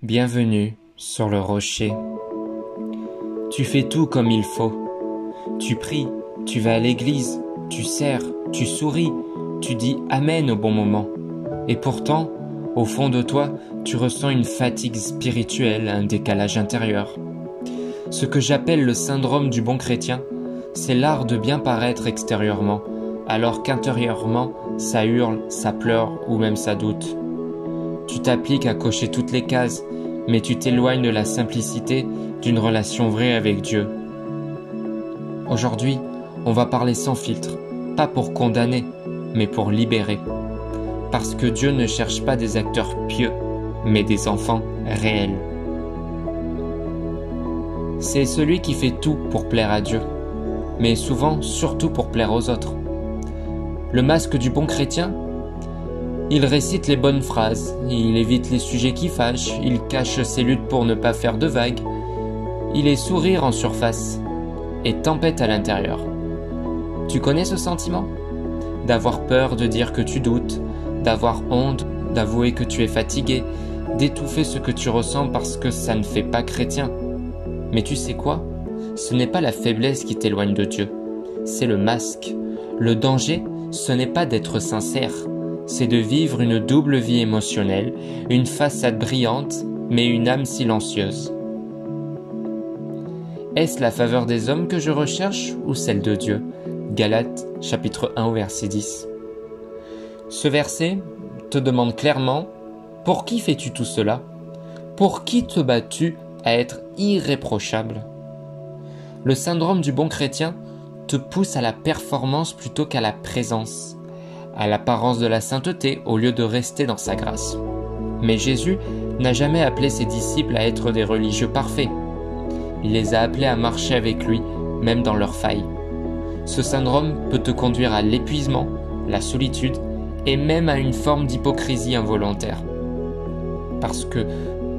Bienvenue sur le rocher. Tu fais tout comme il faut. Tu pries, tu vas à l'église, tu sers, tu souris, tu dis Amen au bon moment. Et pourtant, au fond de toi, tu ressens une fatigue spirituelle, un décalage intérieur. Ce que j'appelle le syndrome du bon chrétien, c'est l'art de bien paraître extérieurement, alors qu'intérieurement, ça hurle, ça pleure ou même ça doute. Tu t'appliques à cocher toutes les cases, mais tu t'éloignes de la simplicité d'une relation vraie avec Dieu. Aujourd'hui, on va parler sans filtre, pas pour condamner, mais pour libérer. Parce que Dieu ne cherche pas des acteurs pieux, mais des enfants réels. C'est celui qui fait tout pour plaire à Dieu, mais souvent surtout pour plaire aux autres. Le masque du bon chrétien, il récite les bonnes phrases, il évite les sujets qui fâchent, il cache ses luttes pour ne pas faire de vagues, il est sourire en surface et tempête à l'intérieur. Tu connais ce sentiment? D'avoir peur de dire que tu doutes, d'avoir honte, d'avouer que tu es fatigué, d'étouffer ce que tu ressens parce que ça ne fait pas chrétien. Mais tu sais quoi? Ce n'est pas la faiblesse qui t'éloigne de Dieu, c'est le masque. Le danger, ce n'est pas d'être sincère, c'est de vivre une double vie émotionnelle, une façade brillante, mais une âme silencieuse. Est-ce la faveur des hommes que je recherche ou celle de Dieu? Galates, chapitre 1, verset 10. Ce verset te demande clairement, pour qui fais-tu tout cela? Pour qui te bats-tu à être irréprochable? Le syndrome du bon chrétien te pousse à la performance plutôt qu'à la présence, à l'apparence de la sainteté au lieu de rester dans sa grâce. Mais Jésus n'a jamais appelé ses disciples à être des religieux parfaits. Il les a appelés à marcher avec lui, même dans leurs failles. Ce syndrome peut te conduire à l'épuisement, la solitude et même à une forme d'hypocrisie involontaire. Parce que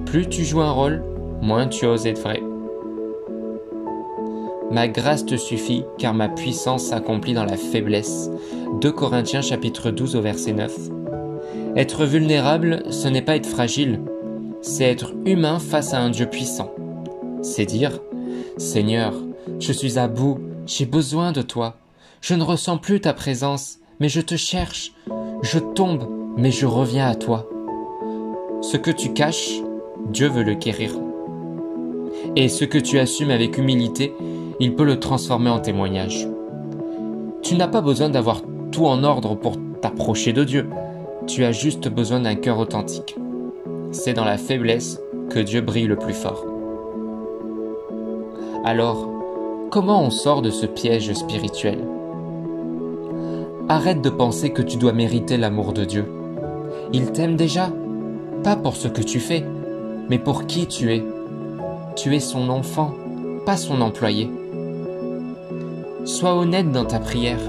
plus tu joues un rôle, moins tu oses être vrai. Ma grâce te suffit, car ma puissance s'accomplit dans la faiblesse. 2 Corinthiens chapitre 12 au verset 9. Être vulnérable, ce n'est pas être fragile, c'est être humain face à un Dieu puissant. C'est dire, Seigneur, je suis à bout, j'ai besoin de toi. Je ne ressens plus ta présence, mais je te cherche. Je tombe, mais je reviens à toi. Ce que tu caches, Dieu veut le guérir. Et ce que tu assumes avec humilité, il peut le transformer en témoignage. Tu n'as pas besoin d'avoir tout en ordre pour t'approcher de Dieu. Tu as juste besoin d'un cœur authentique. C'est dans la faiblesse que Dieu brille le plus fort. Alors, comment on sort de ce piège spirituel? Arrête de penser que tu dois mériter l'amour de Dieu. Il t'aime déjà, pas pour ce que tu fais, mais pour qui tu es. Tu es son enfant, pas son employé. Sois honnête dans ta prière.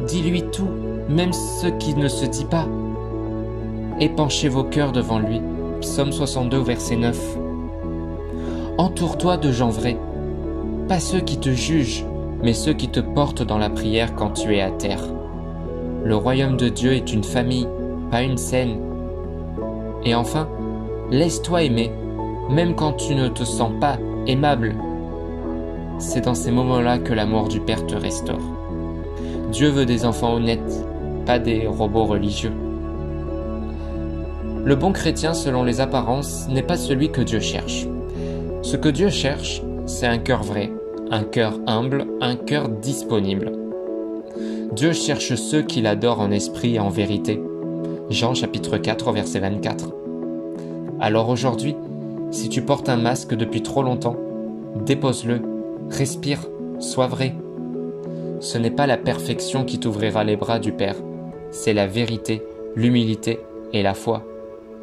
Dis-lui tout, même ce qui ne se dit pas. Épanchez vos cœurs devant lui. Psaume 62, verset 9. Entoure-toi de gens vrais. Pas ceux qui te jugent, mais ceux qui te portent dans la prière quand tu es à terre. Le royaume de Dieu est une famille, pas une scène. Et enfin, laisse-toi aimer, même quand tu ne te sens pas aimable. C'est dans ces moments-là que l'amour du Père te restaure. Dieu veut des enfants honnêtes, pas des robots religieux. Le bon chrétien, selon les apparences, n'est pas celui que Dieu cherche. Ce que Dieu cherche, c'est un cœur vrai, un cœur humble, un cœur disponible. Dieu cherche ceux qu'il adore en esprit et en vérité. Jean chapitre 4, verset 24. Alors aujourd'hui, si tu portes un masque depuis trop longtemps, dépose-le, respire, sois vrai. Ce n'est pas la perfection qui t'ouvrira les bras du Père, c'est la vérité, l'humilité et la foi,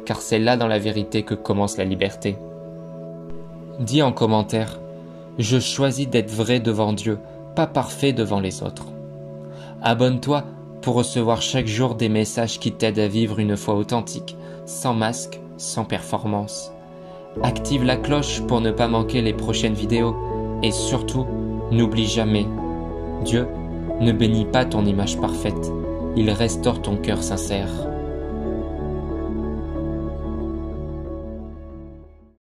car c'est là dans la vérité que commence la liberté. Dis en commentaire, je choisis d'être vrai devant Dieu, pas parfait devant les autres. Abonne-toi pour recevoir chaque jour des messages qui t'aident à vivre une foi authentique, sans masque, sans performance. Active la cloche pour ne pas manquer les prochaines vidéos et surtout, n'oublie jamais, Dieu ne bénit pas ton image parfaite, il restaure ton cœur sincère.